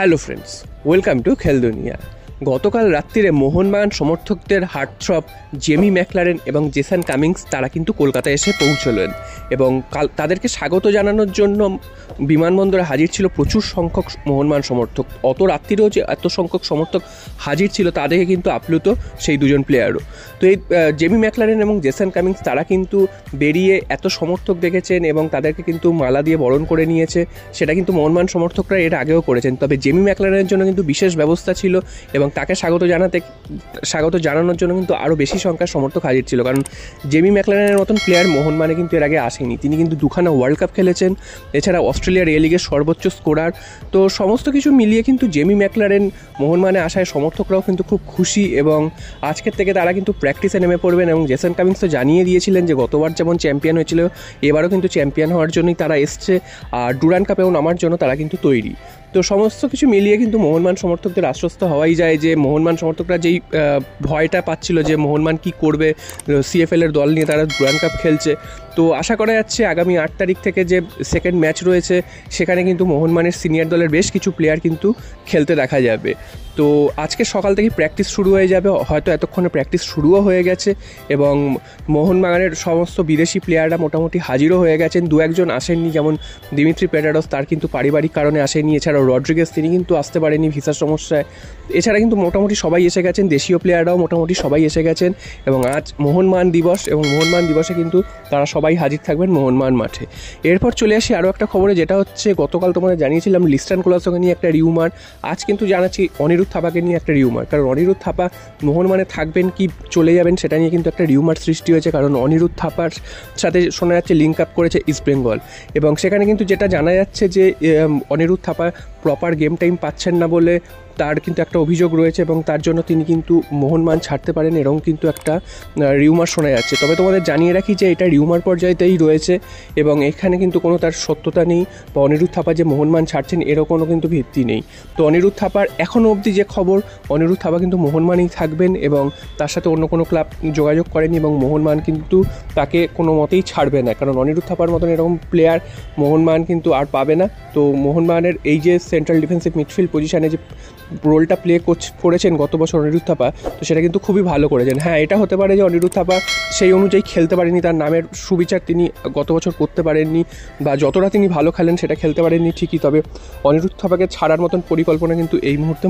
Hello friends, welcome to খেল দুনিয়া। গতকাল রাত্রিরে মোহনবাগান সমর্থকদের হার্টথ্রব জেমি ম্যাকলারেন এবং জেসন কামিংস তারা কিন্তু কলকাতায় এসে পৌঁছলেন এবং তাদেরকে স্বাগত জানানোর জন্য বিমানবন্দরে হাজির ছিল প্রচুর সংখ্যক মোহনবাগান সমর্থক। অত রাত্রিরেও যে এত সংখ্যক সমর্থক হাজির ছিল তা দেখে কিন্তু আপ্লুত সেই দুজন প্লেয়ারও। তো এই জেমি ম্যাকলারেন এবং জেসন কামিংস তারা কিন্তু বেরিয়ে এত সমর্থক দেখেছেন এবং তাদেরকে কিন্তু মালা দিয়ে বরণ করে নিয়েছে। সেটা কিন্তু মোহনবাগান সমর্থকরা এর আগেও করেছেন, তবে জেমি ম্যাকলারেনের জন্য কিন্তু বিশেষ ব্যবস্থা ছিল এবং তাকে স্বাগত জানানোর জন্য কিন্তু আরও বেশি সংখ্যার সমর্থক হাজির ছিল, কারণ জেমি ম্যাকলারেনের মতন প্লেয়ার মোহনবাগানে কিন্তু এর আগে আসেনি। তিনি কিন্তু দুখানা ওয়ার্ল্ড কাপ খেলেছেন, এছাড়া অস্ট্রেলিয়ার এ লিগের সর্বোচ্চ স্কোরার। তো সমস্ত কিছু মিলিয়ে কিন্তু জেমি ম্যাকলারেন মোহনবাগানে আসায় সমর্থকরাও কিন্তু খুব খুশি এবং আজকের থেকে তারা কিন্তু প্র্যাকটিসে নেমে পড়বেন। এবং জেসন কামিংস তো জানিয়ে দিয়েছিলেন যে গতবার যেমন চ্যাম্পিয়ন হয়েছিল এবারও কিন্তু চ্যাম্পিয়ন হওয়ার জন্যই তারা এসছে, আর ডুরান্ড কাপেও নামার জন্য তারা কিন্তু তৈরি। তো সমস্ত কিছু মিলিয়ে কিন্তু মোহনবাগান সমর্থকদের আশ্বস্ত হওয়াই যায় যে মোহনবাগান সমর্থকরা যেই ভয়টা পাচ্ছিল যে মোহনবাগান কী করবে, সিএফএলের দল নিয়ে তারা ডুরান্ড কাপ খেলছে, তো আশা করা যাচ্ছে আগামী 8 তারিখ থেকে যে সেকেন্ড ম্যাচ রয়েছে সেখানে কিন্তু মোহনবাগানের সিনিয়র দলের বেশ কিছু প্লেয়ার কিন্তু খেলতে দেখা যাবে। তো আজকে সকাল থেকেই প্র্যাকটিস শুরু হয়ে যাবে, হয়তো এতক্ষণে প্র্যাকটিস শুরুও হয়ে গেছে এবং মোহনবাগানের সমস্ত বিদেশি প্লেয়াররা মোটামুটি হাজিরও হয়ে গেছেন। দু একজন আসেননি, যেমন দিমিত্রি পেডারস, তার কিন্তু পারিবারিক কারণে আসেনি। এছাড়াও রড্রিগেজ, তিনি কিন্তু আসতে পারেনি ভিসার সমস্যায়। এছাড়া কিন্তু মোটামুটি সবাই এসে গেছেন, দেশীয় প্লেয়াররাও মোটামুটি সবাই এসে গেছেন এবং আজ মোহনবাগান দিবস এবং মোহনবাগান দিবসে কিন্তু তারা সবাই হাজির থাকবেন মোহনবাগান মাঠে। এরপর চলে আসি আরও একটা খবরে, যেটা হচ্ছে গতকাল তোমাদের জানিয়েছিলাম লিস্টান কোলাসোকে নিয়ে একটা রিউমার, আজ কিন্তু জানাচ্ছি অনিরুদ্ধ থাপাকে নিয়ে একটা রিউমার। কারণ অনিরুদ্ধ থাপা মোহনবাগানে থাকবেন কি চলে যাবেন সেটা নিয়ে কিন্তু একটা রিউমার সৃষ্টি হয়েছে, কারণ অনিরুদ্ধ থাপার সাথে শোনা যাচ্ছে লিঙ্ক আপ করেছে ইস্টবেঙ্গল এবং সেখানে কিন্তু যেটা জানা যাচ্ছে যে Anirudh Thapa proper game time পাচ্ছেন না বলে তার কিন্তু একটা অভিযোগ রয়েছে এবং তার জন্য তিনি কিন্তু মোহনবাগান ছাড়তে পারেন, এরকম কিন্তু একটা রিউমার শোনা যাচ্ছে। তবে তোমাদের জানিয়ে রাখি যে এটা রিউমার পর্যায়েতেই রয়েছে এবং এখানে কিন্তু কোনো তার সত্যতা নেই বা অনিরুদ্ধ থাপা যে মোহনবাগান ছাড়ছেন এরও কোনো কিন্তু ভিত্তি নেই। তো অনিরুদ্ধ থাপার এখনও অবধি যে খবর, অনিরুদ্ধ থাপা কিন্তু মোহনবাগানেই থাকবেন এবং তার সাথে অন্য কোনো ক্লাব যোগাযোগ করেনি এবং মোহনবাগান কিন্তু তাকে কোনো মতেই ছাড়বে না, কারণ অনিরুদ্ধ থাপার মতন এরকম প্লেয়ার মোহনবাগান কিন্তু আর পাবে না। তো মোহনবাগানের এই যে সেন্ট্রাল ডিফেন্সিভ মিডফিল্ড পজিশনে যে রোলটা প্লে করেছেন গত বছর অনিরুদ্ধ থাপা, তো সেটা কিন্তু খুবই ভালো করেছেন। হ্যাঁ, এটা হতে পারে যে অনিরুদ্ধ থাপা সেই অনুযায়ী খেলতে পারেনি, তার নামের সুবিচার তিনি গত বছর করতে পারেননি বা যতটা তিনি ভালো খেলেন সেটা খেলতে পারেননি ঠিকই, তবে অনিরুদ্ধ থাপাকে ছাড়ার মতন পরিকল্পনা কিন্তু এই মুহূর্তে